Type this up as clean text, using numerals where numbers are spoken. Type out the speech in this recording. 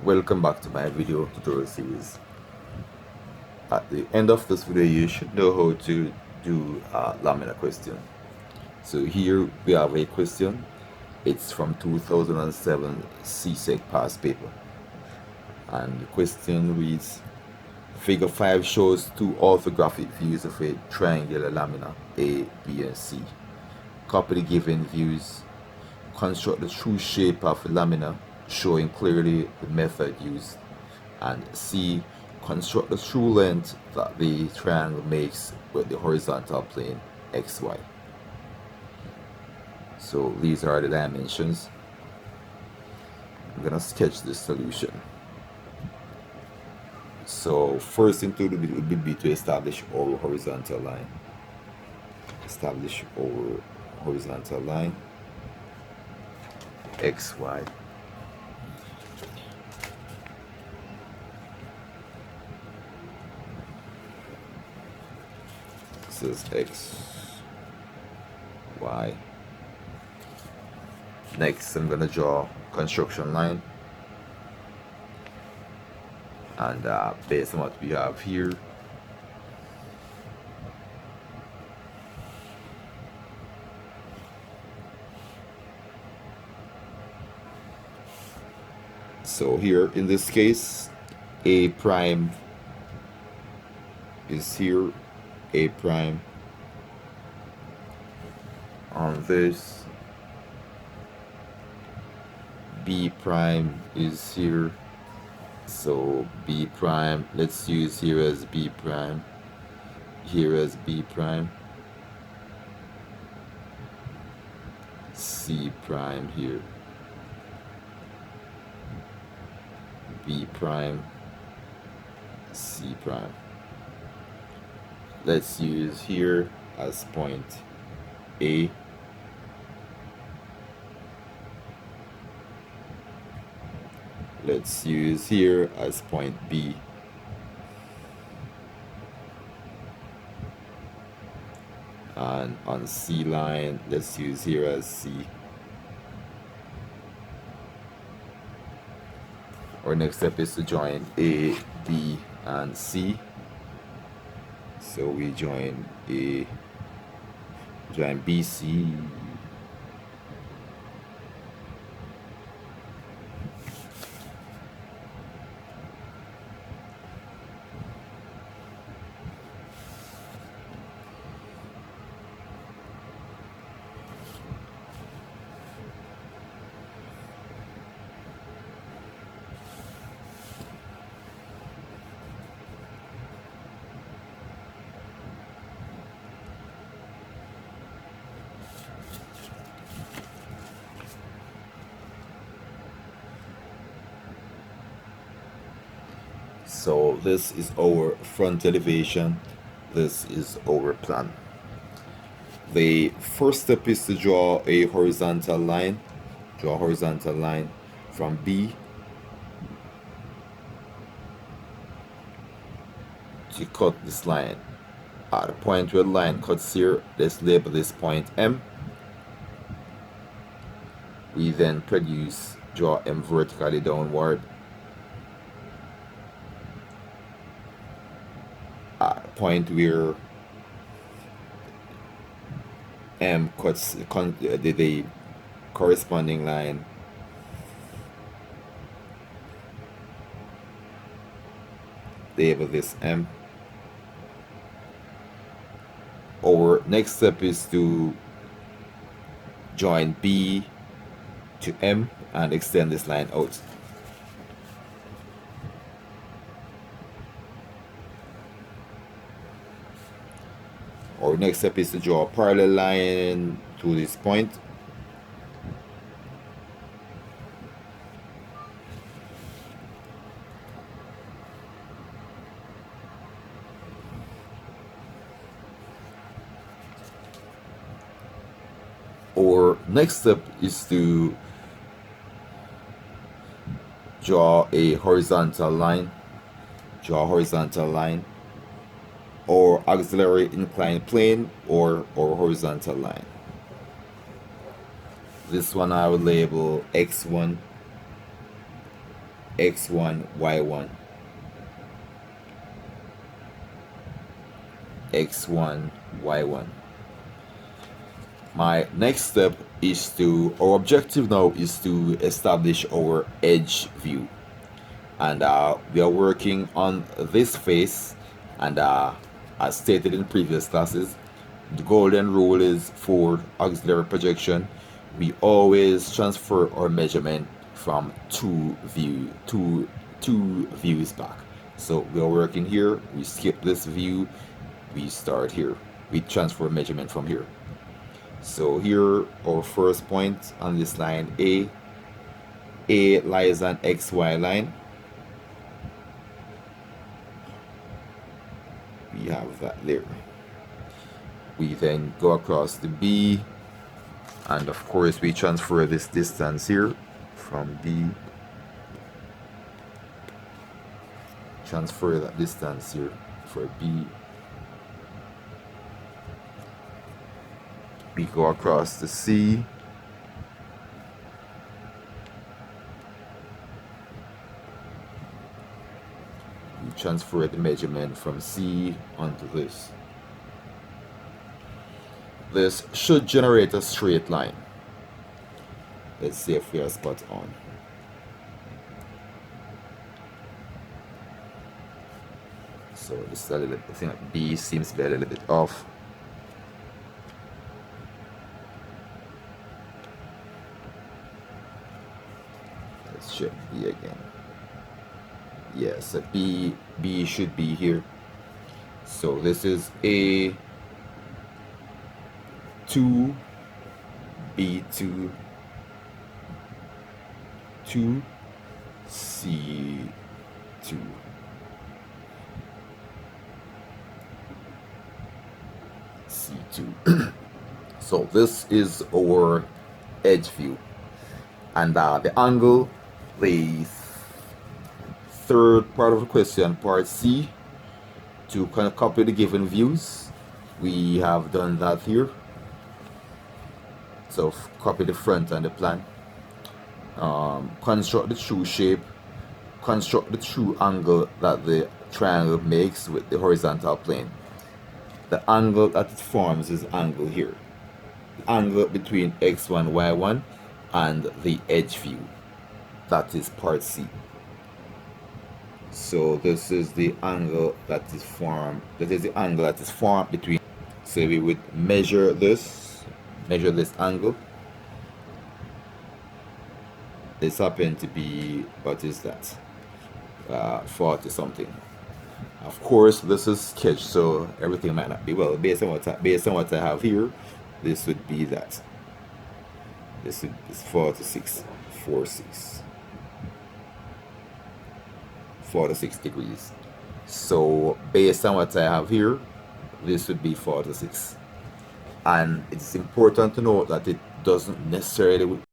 Welcome back to my video tutorial series. At the end of this video, you should know how to do a Lamina question. So here we have a question. It's from 2007 CSEC past paper. And the question reads, Figure 5 shows two orthographic views of a triangular lamina A, B, and C. Copy the given views. Construct the true shape of the lamina, showing clearly the method used. And C. Construct the true length that the triangle makes with the horizontal plane XY. So these are the dimensions. I'm going to sketch the solution. So first thing to do would be to establish our horizontal line. Establish our horizontal line XY. This is X, Y. Next, I'm going to draw construction line. And based on what we have here, so here in this case, A prime is here, A prime on this, B prime is here, so B prime, let's use here as B prime, here as B prime, C prime here, B prime, C prime. Let's use here as point A. Let's use here as point B. And on C line, let's use here as C. Our next step is to join A, B, and C. So we join A, join BC. So this is our front elevation. This is our plan. The first step is to draw a horizontal line. Draw a horizontal line from B to cut this line. At the point where the line cuts here, let's label this point M. We then draw M vertically downward. At the point where M cuts the corresponding line, label this M. Our next step is to join B to M and extend this line out. Our next step is to draw a parallel line to this point. Our next step is to draw a horizontal line. Draw a horizontal line, or auxiliary inclined plane, or horizontal line. This one I would label X1. x1, y1, x1, y1. My next step is our objective now is to establish our edge view. And we are working on this face, and as stated in previous classes, the golden rule is for auxiliary projection, we always transfer our measurement from two views back. So we are working here, we skip this view, we start here, we transfer measurement from here. So here our first point on this line A lies on XY line. We have that there. We then go across the B, and of course we transfer this distance here from B. Transfer that distance here for B. We go across the C. We transfer the measurement from C onto this. This should generate a straight line. Let's see if we are spot on. So this is a little, I think B seems to be a little bit off. Let's check B again. Yes, a B should be here. So this is A2, B2, 2, C2. C2. So this is our edge view, and the angle, the third part of the question, part C, to kind of copy the given views. We have done that here. So copy the front and the plan. Construct the true shape. Construct the true angle that the triangle makes with the horizontal plane. The angle that it forms is angle here. The angle between x1, y1 and the edge view. That is part C. So this is the angle that is formed. That is the angle that is formed between. So we would measure this angle. This happened to be, what is that? 40 something. Of course, this is sketch, so everything might not be well. Based on what I have here, this would be that. This is 46, 46 degrees. So based on what I have here, this would be 46. And it's important to note that it doesn't necessarily